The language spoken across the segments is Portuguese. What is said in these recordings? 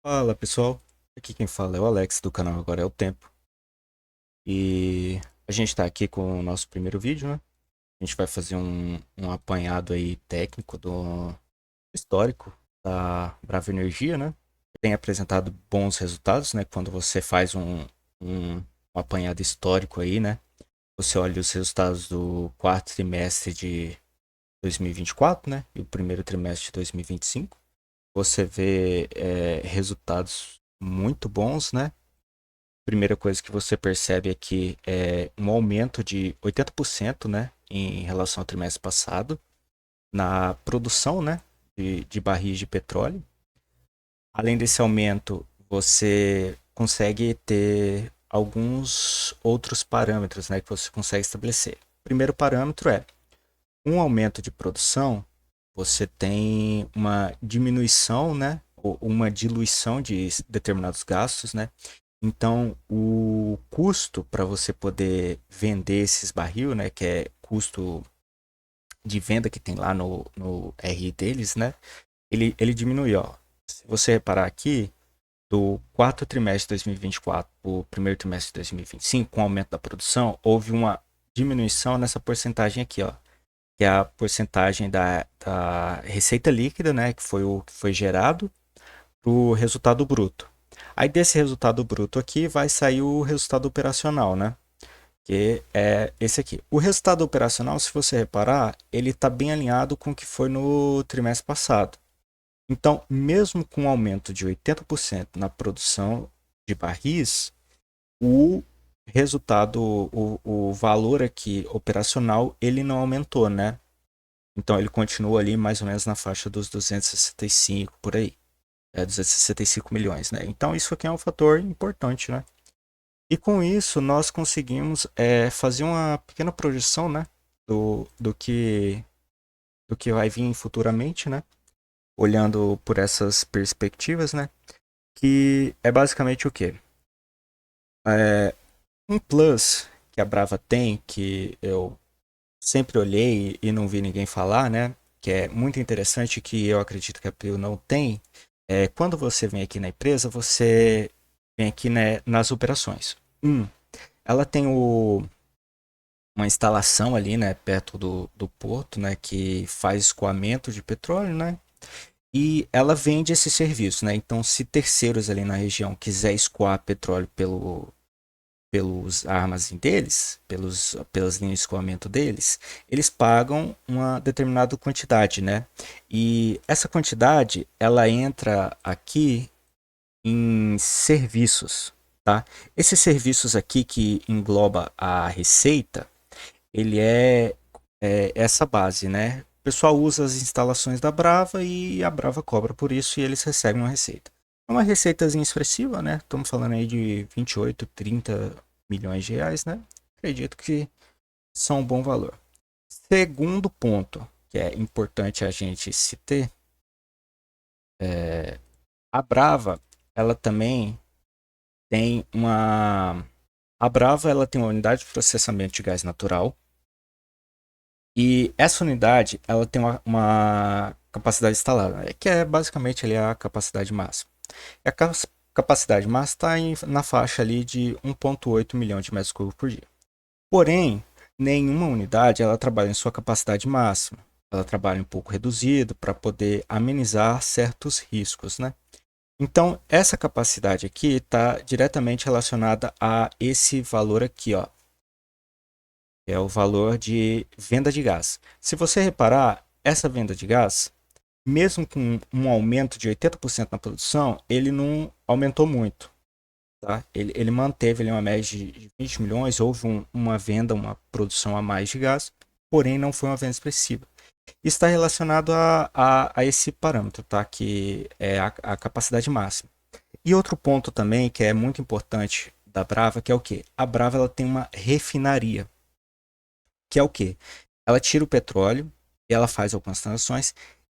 Fala pessoal, aqui quem fala é o Alex do canal Agora é o Tempo. E a gente está aqui com o nosso primeiro vídeo, né? A gente vai fazer um apanhado aí técnico do histórico da Brava Energia, né? Tem apresentado bons resultados, né? Quando você faz um apanhado histórico aí, né? Você olha os resultados do quarto trimestre de 2024, né? E o primeiro trimestre de 2025. Você vê resultados muito bons, né? Primeira coisa que você percebe é que é um aumento de 80%, né, em relação ao trimestre passado, na produção, né, de barris de petróleo. Além desse aumento, você consegue ter alguns outros parâmetros, né, que você consegue estabelecer. O primeiro parâmetro é um aumento de produção, você tem uma diminuição, né, ou uma diluição de determinados gastos, né? Então, o custo para você poder vender esses barril, né, que é custo de venda que tem lá no RI deles, né, ele diminui, ó. Se você reparar aqui, do quarto trimestre de 2024 para o primeiro trimestre de 2025, com o aumento da produção, houve uma diminuição nessa porcentagem aqui, ó, que é a porcentagem da receita líquida, né, que foi o que foi gerado, para o resultado bruto. Aí desse resultado bruto aqui vai sair o resultado operacional, né? Que é esse aqui. O resultado operacional, se você reparar, ele está bem alinhado com o que foi no trimestre passado. Então, mesmo com um aumento de 80% na produção de barris, o resultado, o valor aqui operacional, ele não aumentou, né? Então, ele continua ali mais ou menos na faixa dos 265 por aí. 265 milhões, né? Então, isso aqui é um fator importante, né? E com isso, nós conseguimos fazer uma pequena projeção, né? Do que vai vir futuramente, né? Olhando por essas perspectivas, né? Que é basicamente o quê? É, um plus que a Brava tem, que eu sempre olhei e não vi ninguém falar, né? Que é muito interessante, que eu acredito que a Prio não tem. Quando você vem aqui na empresa, você vem aqui, né, nas operações. Ela tem uma instalação ali, né, perto do porto, né, que faz escoamento de petróleo, né? E ela vende esse serviço, né? Então, se terceiros ali na região quiser escoar petróleo pelos armazém deles, pelas linhas de escoamento deles, eles pagam uma determinada quantidade, né? E essa quantidade, ela entra aqui em serviços, tá? Esses serviços aqui que engloba a receita, ele é essa base, né? O pessoal usa as instalações da Brava e a Brava cobra por isso e eles recebem uma receita. É uma receitazinha expressiva, né? Estamos falando aí de 28, 30 milhões de reais, né? Acredito que são um bom valor. Segundo ponto, que é importante a gente se ter, a Brava, ela também tem uma... A Brava, ela tem uma unidade de processamento de gás natural. E essa unidade, ela tem uma capacidade instalada, né, que é basicamente ali a capacidade máxima. E a capacidade máxima está na faixa ali de 1,8 milhão de metros cúbicos por dia. Porém, nenhuma unidade ela trabalha em sua capacidade máxima. Ela trabalha um pouco reduzido para poder amenizar certos riscos, né? Então, essa capacidade aqui está diretamente relacionada a esse valor aqui, ó, é o valor de venda de gás. Se você reparar, essa venda de gás, mesmo com um aumento de 80% na produção, ele não aumentou muito. Tá? Ele manteve ali uma média de 20 milhões, houve uma venda, uma produção a mais de gás, porém não foi uma venda expressiva. Isso está relacionado a esse parâmetro, tá? Que é a capacidade máxima. E outro ponto também que é muito importante da Brava, que é o quê? A Brava ela tem uma refinaria, que é o quê? Ela tira o petróleo, ela faz algumas transações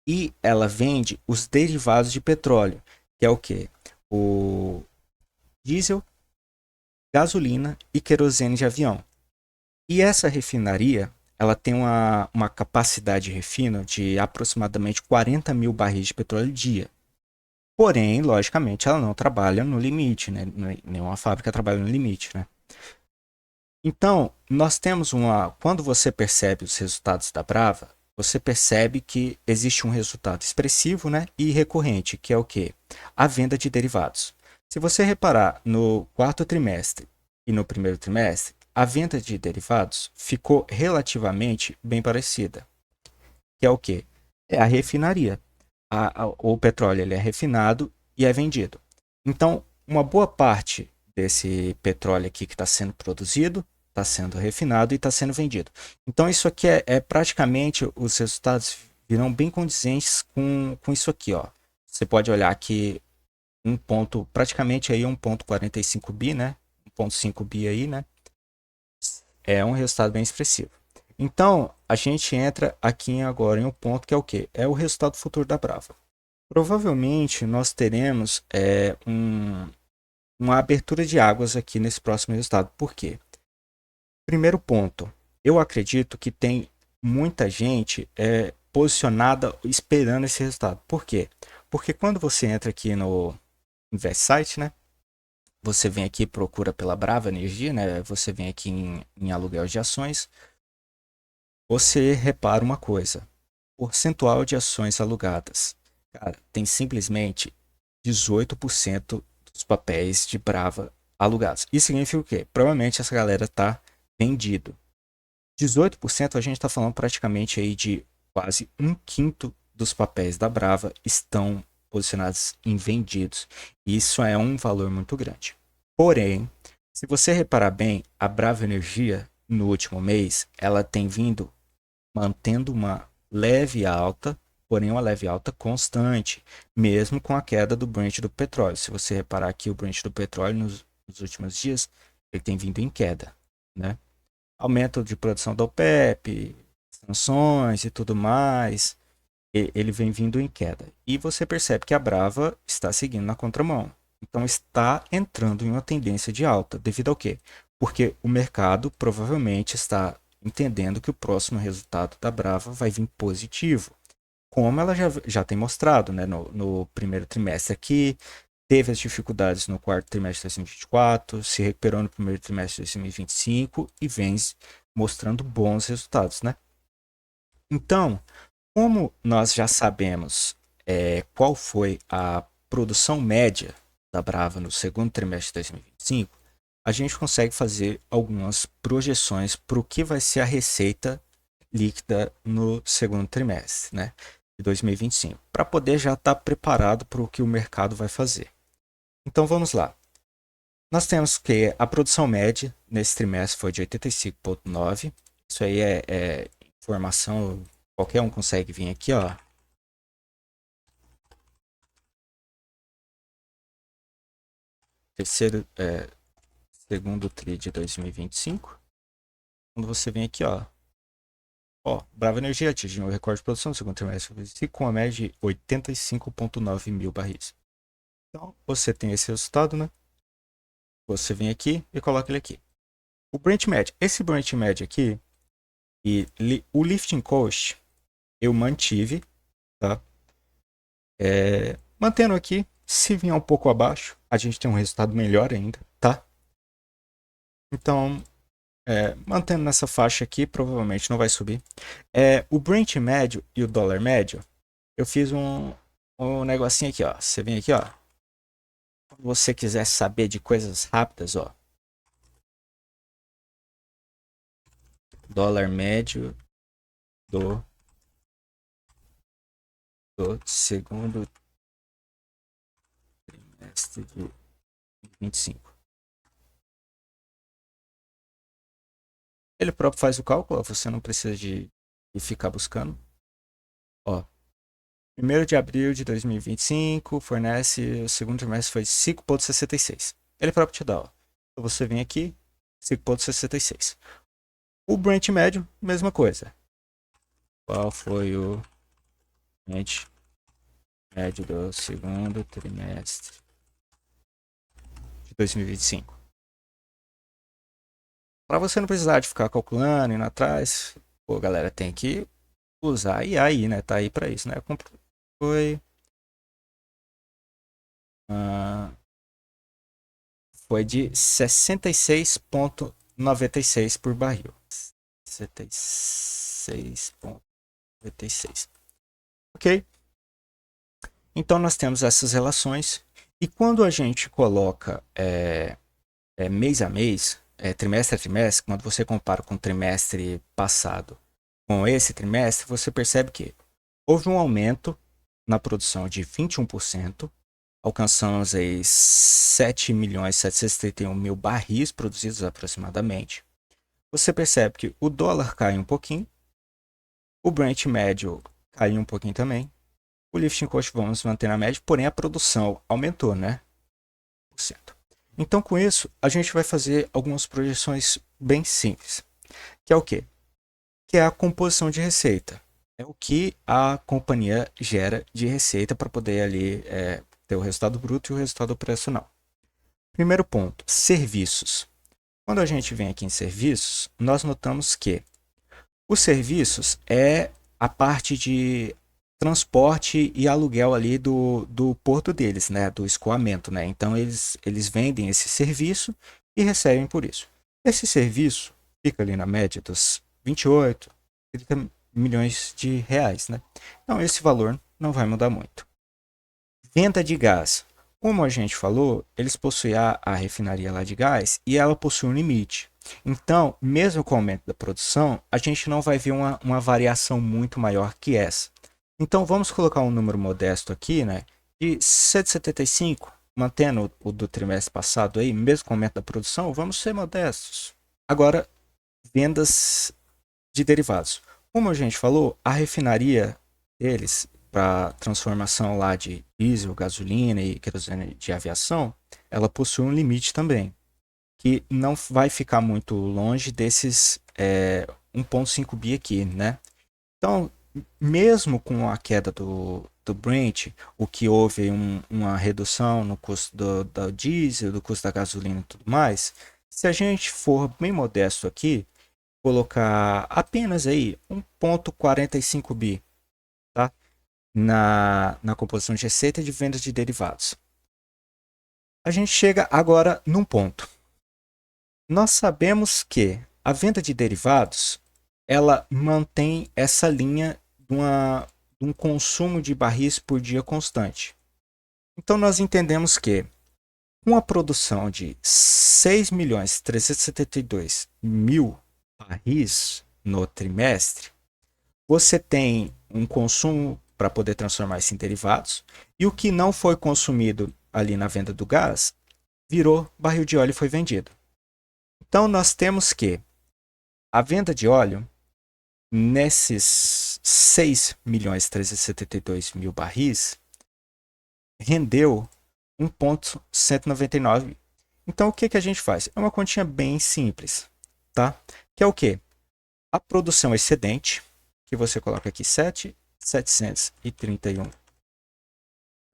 e ela vende os derivados de petróleo, que é o quê? O diesel, gasolina e querosene de avião. E essa refinaria, ela tem uma capacidade de refino de aproximadamente 40 mil barris de petróleo dia. Porém, logicamente, ela não trabalha no limite, né? Nenhuma fábrica trabalha no limite, né? Então, nós temos uma. Quando você percebe os resultados da Brava, você percebe que existe um resultado expressivo, né, e recorrente, que é o quê? A venda de derivados. Se você reparar no quarto trimestre e no primeiro trimestre, a venda de derivados ficou relativamente bem parecida, que é o quê? É a refinaria. O petróleo ele é refinado e é vendido. Então, uma boa parte desse petróleo aqui que está sendo produzido está sendo refinado e está sendo vendido. Então, isso aqui é praticamente os resultados virão bem condizentes com isso aqui, ó. Você pode olhar aqui um ponto, praticamente aí 1,45 bi, né? 1,5 bi aí, né? É um resultado bem expressivo. Então, a gente entra aqui agora em um ponto que é o quê? É o resultado futuro da Brava. Provavelmente nós teremos uma abertura de águas aqui nesse próximo resultado. Por quê? Primeiro ponto, eu acredito que tem muita gente posicionada esperando esse resultado. Por quê? Porque quando você entra aqui no InvestSite, né? Você vem aqui e procura pela Brava Energia, né? Você vem aqui em aluguel de ações. Você repara uma coisa: percentual de ações alugadas. Cara, tem simplesmente 18% dos papéis de Brava alugados. Isso significa o quê? Provavelmente essa galera está vendido. 18% a gente está falando praticamente aí de quase um quinto dos papéis da Brava estão posicionados em vendidos. Isso é um valor muito grande. Porém, se você reparar bem, a Brava Energia no último mês ela tem vindo mantendo uma leve alta, porém uma leve alta constante, mesmo com a queda do Brent do petróleo. Se você reparar aqui, o Brent do petróleo nos últimos dias, ele tem vindo em queda, né? Aumento de produção da OPEP, sanções e tudo mais, ele vem vindo em queda. E você percebe que a Brava está seguindo na contramão. Então está entrando em uma tendência de alta. Devido ao quê? Porque o mercado provavelmente está entendendo que o próximo resultado da Brava vai vir positivo. Como ela já tem mostrado, né, no primeiro trimestre aqui, teve as dificuldades no quarto trimestre de 2024, se recuperou no primeiro trimestre de 2025 e vem mostrando bons resultados, né? Então, como nós já sabemos qual foi a produção média da Brava no segundo trimestre de 2025, a gente consegue fazer algumas projeções para o que vai ser a receita líquida no segundo trimestre, né, de 2025, para poder já estar preparado para o que o mercado vai fazer. Então vamos lá. Nós temos que a produção média nesse trimestre foi de 85,9. Isso aí é informação, qualquer um consegue vir aqui, ó. Segundo TRI de 2025. Quando você vem aqui, ó, Brava Energia atingiu o recorde de produção no segundo trimestre de 2025 com uma média de 85,9 mil barris. Então, você tem esse resultado, né? Você vem aqui e coloca ele aqui. O Brent Med, esse Brent Med aqui, e o lifting cost, eu mantive, tá? Mantendo aqui, se vier um pouco abaixo, a gente tem um resultado melhor ainda, tá? Então, mantendo nessa faixa aqui, provavelmente não vai subir. O Brent médio e o dólar médio, eu fiz um negocinho aqui, ó. Você vem aqui, ó. Se você quiser saber de coisas rápidas, ó. Dólar médio do, do segundo trimestre de 25. Ele próprio faz o cálculo, ó, você não precisa de ficar buscando. Ó, 1º de abril de 2025, fornece, o segundo trimestre foi 5,66. Ele próprio te dá, ó. Então você vem aqui, 5,66. O Brent médio, mesma coisa. Qual foi o Brent médio do segundo trimestre de 2025? Para você não precisar de ficar calculando, indo atrás, pô, galera, tem que usar a IA aí, né? Tá aí para isso, né? Foi foi de 66,96 por barril. 66,96. Ok? Então nós temos essas relações. E quando a gente coloca mês a mês, trimestre a trimestre, quando você compara com o trimestre passado com esse trimestre, você percebe que houve um aumento na produção de 21%, alcançamos aí 7.731.000 barris produzidos aproximadamente. Você percebe que o dólar cai um pouquinho, o Brent médio caiu um pouquinho também, o lifting cost vamos manter na média, porém a produção aumentou, né? Então, com isso, a gente vai fazer algumas projeções bem simples, que é o quê? Que é a composição de receita. É o que a companhia gera de receita para poder ali ter o resultado bruto e o resultado operacional. Primeiro ponto, serviços. Quando a gente vem aqui em serviços, nós notamos que os serviços é a parte de transporte e aluguel ali do porto deles, né? Do escoamento, né? Então eles vendem esse serviço e recebem por isso. Esse serviço fica ali na média dos 28, 30 milhões de reais, né? Então esse valor não vai mudar muito. Venda de gás. Como a gente falou, eles possuem a refinaria lá de gás e ela possui um limite. Então, mesmo com o aumento da produção, a gente não vai ver uma variação muito maior que essa. Então, vamos colocar um número modesto aqui, né? De 175, mantendo o do trimestre passado aí, mesmo com o aumento da produção, vamos ser modestos. Agora, vendas de derivados. Como a gente falou, a refinaria deles para transformação lá de diesel, gasolina e querosene de aviação, ela possui um limite também, que não vai ficar muito longe desses 1,5 bi aqui, né? Então, mesmo com a queda do Brent, o que houve uma redução no custo do diesel, do custo da gasolina e tudo mais, se a gente for bem modesto aqui, colocar apenas aí 1,45 bi, tá? Na composição de receita de vendas de derivados. A gente chega agora num ponto. Nós sabemos que a venda de derivados ela mantém essa linha de um consumo de barris por dia constante. Então nós entendemos que com a produção de 6.372.000 barris no trimestre, você tem um consumo para poder transformar isso em derivados, e o que não foi consumido ali na venda do gás virou barril de óleo e foi vendido. Então nós temos que a venda de óleo nesses 6.372.000 barris rendeu 1,199. Então o que a gente faz? É uma continha bem simples, tá? Que é o que? A produção excedente, que você coloca aqui 7.731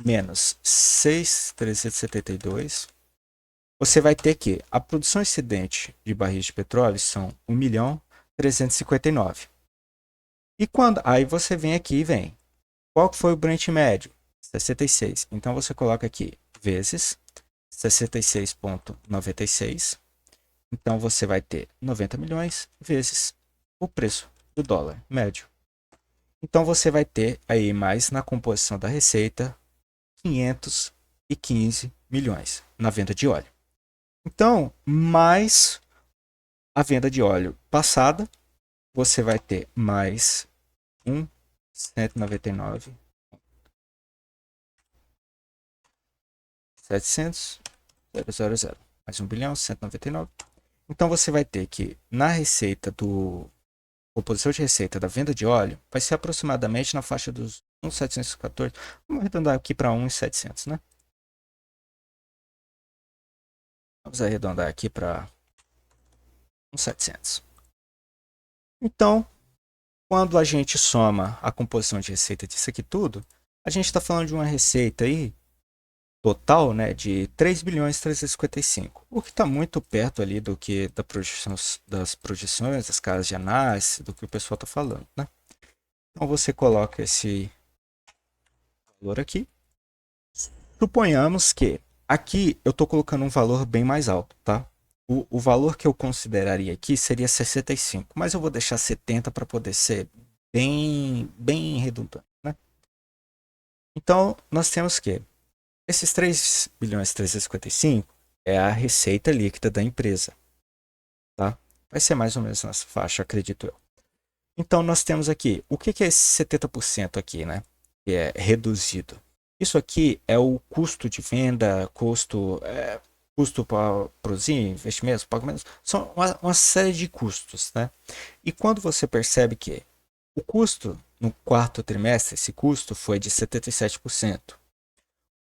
menos 6.372, você vai ter que a produção excedente de barris de petróleo são 1.359. E quando aí você vem aqui e vem, qual que foi o Brent médio? 66. Então você coloca aqui vezes 66,96. Então você vai ter 90 milhões vezes o preço do dólar médio. Então você vai ter aí mais na composição da receita 515 milhões na venda de óleo. Então, mais a venda de óleo passada, você vai ter mais 199 700 000 mais 1 bilhão 199. Então você vai ter que na receita do composição de receita da venda de óleo vai ser aproximadamente na faixa dos 1.714. Vamos arredondar aqui para 1.700, né? Vamos arredondar aqui para 1.700. Então, quando a gente soma a composição de receita disso aqui tudo, a gente está falando de uma receita aí total, né, de 3 bilhões 355, o que está muito perto ali do que das projeções, das casas de análise, do que o pessoal está falando, né? Então você coloca esse valor aqui Suponhamos que aqui eu estou colocando um valor bem mais alto, tá? O valor que eu consideraria aqui seria 65, mas eu vou deixar 70 para poder ser bem redundante, né? Então, nós temos que esses 3 bilhões 355 é a receita líquida da empresa, tá? Vai ser mais ou menos nessa faixa, acredito eu. Então, nós temos aqui, o que é esse 70% aqui, né? Que é reduzido. Isso aqui é o custo de venda, custo para produzir, investimentos, pagamentos, são uma série de custos, né? E quando você percebe que o custo no quarto trimestre, esse custo foi de 77%.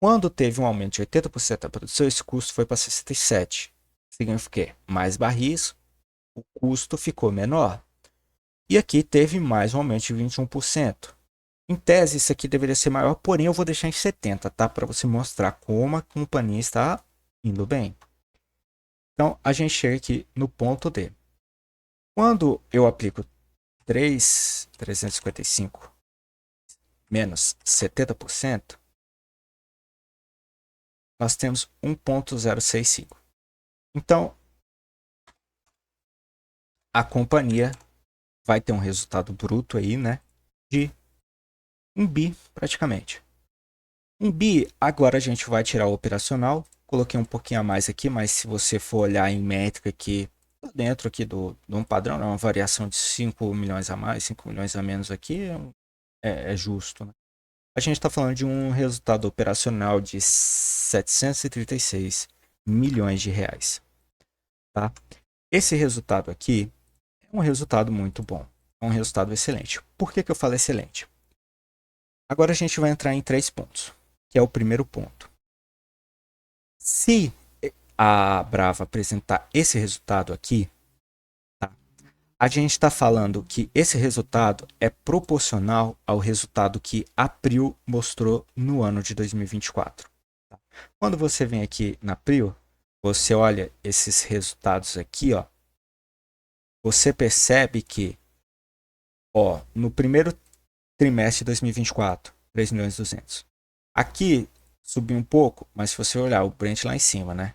Quando teve um aumento de 80% da produção, esse custo foi para 67%. Significa que mais barris, o custo ficou menor. E aqui teve mais um aumento de 21%. Em tese, isso aqui deveria ser maior, porém eu vou deixar em 70, tá? Para você mostrar como a companhia está indo bem. Então, a gente chega aqui no ponto D. Quando eu aplico 355 menos 70%, nós temos 1,065. Então, a companhia vai ter um resultado bruto aí, né? De 1 bi praticamente. 1 bi, agora a gente vai tirar o operacional. Coloquei um pouquinho a mais aqui, mas se você for olhar em métrica aqui, dentro aqui de um padrão, né, uma variação de 5 milhões a mais, 5 milhões a menos aqui, é justo, né? A gente está falando de um resultado operacional de 736 milhões de reais, tá? Esse resultado aqui é um resultado muito bom, é um resultado excelente. Por que eu falo excelente? Agora a gente vai entrar em 3 pontos, que é o primeiro ponto. Se a Brava apresentar esse resultado aqui, tá? A gente está falando que esse resultado é proporcional ao resultado que a Prio mostrou no ano de 2024. Tá? Quando você vem aqui na Prio, você olha esses resultados aqui, ó, você percebe que, ó, no primeiro trimestre de 2024, 3 milhões e 200. Aqui subiu um pouco, mas se você olhar o Brent lá em cima, né?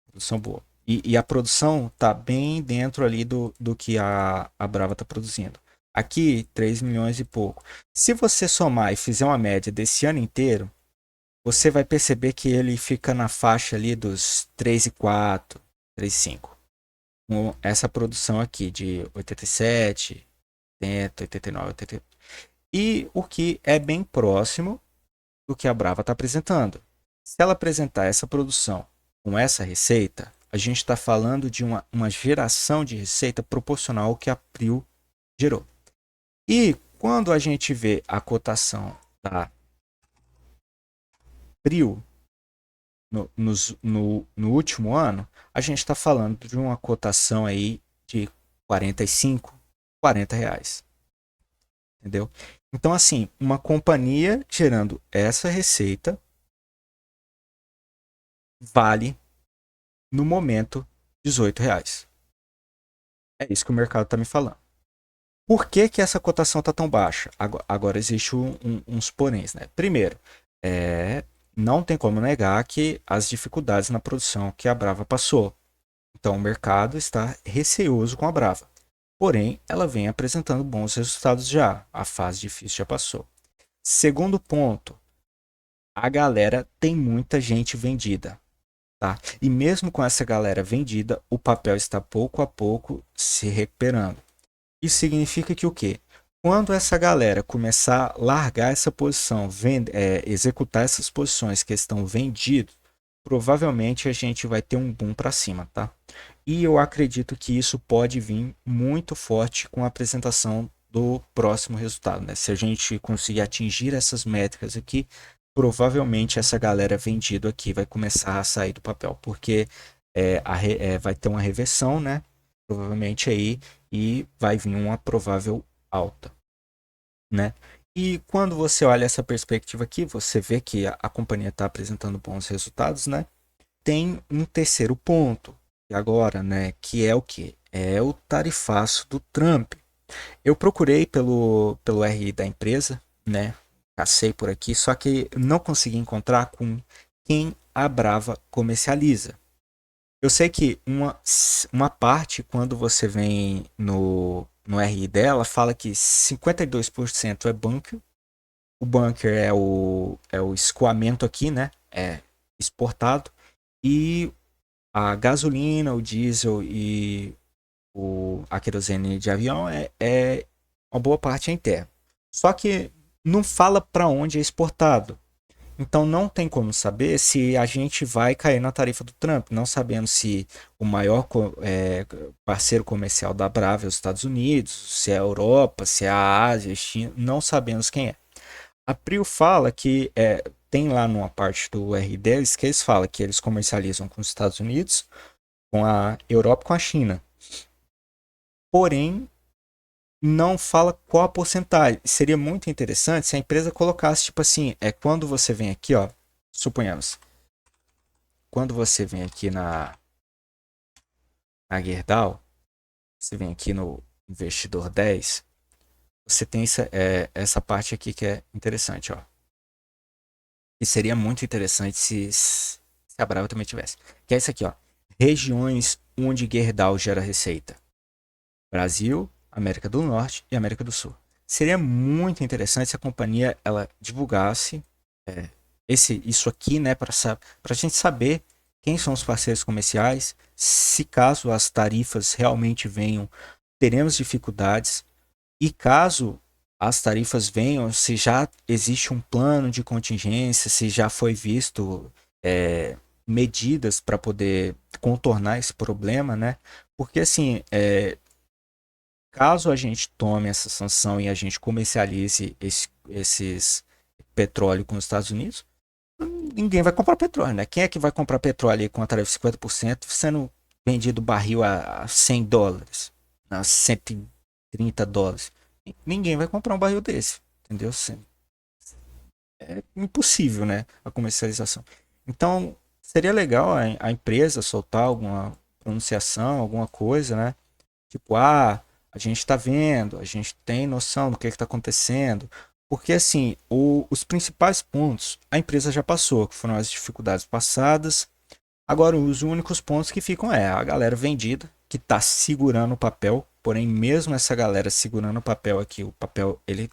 Produção boa. E a produção tá bem dentro ali do que a Brava tá produzindo. Aqui, 3 milhões e pouco. Se você somar e fizer uma média desse ano inteiro, você vai perceber que ele fica na faixa ali dos 3,4, 3,5. Com essa produção aqui de 87, 80, 89, 88. E o que é bem próximo do que a Brava está apresentando. Se ela apresentar essa produção com essa receita, a gente está falando de uma geração de receita proporcional ao que a Prio gerou. E quando a gente vê a cotação da Prio no último ano, a gente está falando de uma cotação aí de 45, 40 reais. Entendeu? Então, assim, uma companhia gerando essa receita vale, no momento, 18 reais. É isso que o mercado está me falando. Por que, que essa cotação está tão baixa? Agora existe uns poréns, né? Primeiro, não tem como negar que as dificuldades na produção que a Brava passou. Então o mercado está receoso com a Brava. Porém, ela vem apresentando bons resultados já. A fase difícil já passou. Segundo ponto, a galera tem muita gente vendida. Tá? E mesmo com essa galera vendida, o papel está pouco a pouco se recuperando. Isso significa que o quê? Quando essa galera começar a largar essa posição, executar essas posições que estão vendidas, provavelmente a gente vai ter um boom para cima, tá? E eu acredito que isso pode vir muito forte com a apresentação do próximo resultado, né? Se a gente conseguir atingir essas métricas aqui, provavelmente essa galera vendida aqui vai começar a sair do papel, porque vai ter uma reversão, né? Provavelmente aí, e vai vir uma provável alta, né? E quando você olha essa perspectiva aqui, você vê que a companhia está apresentando bons resultados, né? Tem um terceiro ponto, agora, né? Que é o que? É o tarifaço do Trump. Eu procurei pelo RI da empresa, né? Cacei por aqui, só que não consegui encontrar com quem a Brava comercializa. Eu sei que uma parte, quando você vem no RI dela, fala que 52% é bunker. O bunker é o escoamento aqui, né? É exportado. E a gasolina, o diesel e a querosene de avião é uma boa parte é interna. Só que não fala para onde é exportado. Então não tem como saber se a gente vai cair na tarifa do Trump, não sabendo se o maior parceiro comercial da Brava é os Estados Unidos, se é a Europa, se é a Ásia, a China, não sabemos quem é. A Prio fala que tem lá numa parte do R deles que eles falam que eles comercializam com os Estados Unidos, com a Europa e com a China. Porém, não fala qual a porcentagem. Seria muito interessante se a empresa colocasse, tipo assim, quando você vem aqui, ó, suponhamos, quando você vem aqui na Gerdau, você vem aqui no Investidor 10, você tem essa parte aqui que é interessante, ó. E seria muito interessante se a Brava também tivesse. Que é isso aqui, ó. Regiões onde Gerdau gera receita. Brasil, América do Norte e América do Sul. Seria muito interessante se a companhia ela divulgasse é, isso aqui, né, para a gente saber quem são os parceiros comerciais, se caso as tarifas realmente venham, teremos dificuldades, e caso as tarifas venham, se já existe um plano de contingência, se já foi visto medidas para poder contornar esse problema, né? Porque assim, caso a gente tome essa sanção e a gente comercialize esses petróleo com os Estados Unidos, ninguém vai comprar petróleo, né? Quem é que vai comprar petróleo aí com a tarifa de 50% sendo vendido barril a $100, a $130? Ninguém vai comprar um barril desse, entendeu? É impossível, né? A comercialização. Então, seria legal a empresa soltar alguma pronunciação, alguma coisa, né? Tipo, a gente está vendo, a gente tem noção do que está acontecendo. Porque, assim, os principais pontos a empresa já passou, que foram as dificuldades passadas. Agora, os únicos pontos que ficam é a galera vendida, que está segurando o papel. Porém, mesmo essa galera segurando o papel aqui, o papel ele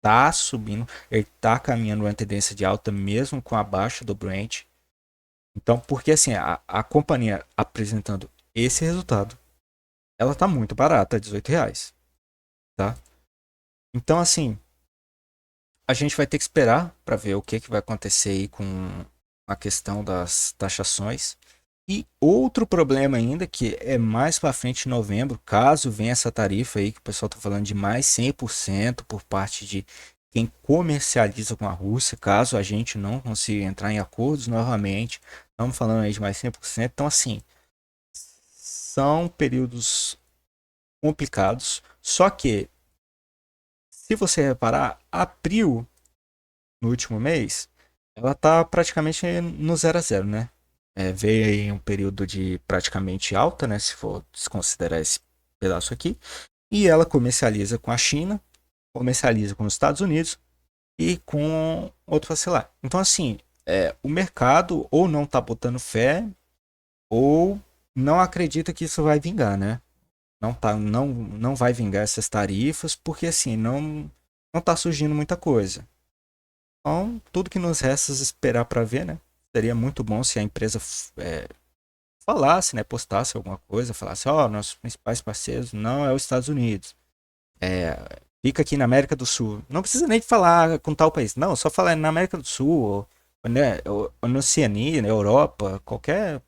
tá subindo, ele tá caminhando uma tendência de alta mesmo com a baixa do Brent. Então, porque assim, a companhia apresentando esse resultado, ela tá muito barata, R$ 18, tá? Então, assim, a gente vai ter que esperar para ver o que vai acontecer aí com a questão das taxações. E outro problema ainda, que é mais para frente em novembro, caso venha essa tarifa aí, que o pessoal está falando de mais 100% por parte de quem comercializa com a Rússia, caso a gente não consiga entrar em acordos novamente, estamos falando aí de mais 100%. Então, assim, são períodos complicados, só que, se você reparar, abril, no último mês, ela tá praticamente no 0 a 0, né? Veio aí um período de praticamente alta, né? Se for desconsiderar esse pedaço aqui. E ela comercializa com a China, comercializa com os Estados Unidos e com outro vacilar. Então, assim, o mercado ou não tá botando fé ou não acredita que isso vai vingar, né? Não vai vingar essas tarifas porque, assim, não tá surgindo muita coisa. Então, tudo que nos resta é esperar para ver, né? Seria muito bom se a empresa falasse, né? Postasse alguma coisa, falasse, ó, nossos principais parceiros não é os Estados Unidos. É, fica aqui na América do Sul. Não precisa nem falar com tal país. Não, só falar na América do Sul, né, ou na Oceania, na Europa, qualquer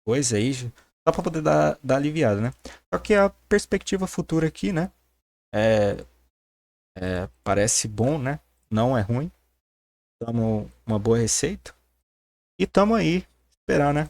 coisa aí, só para poder dar aliviada, né? Só que a perspectiva futura aqui, né? É, parece bom, né? Não é ruim. Tamo uma boa receita. E tamo aí, esperar, né?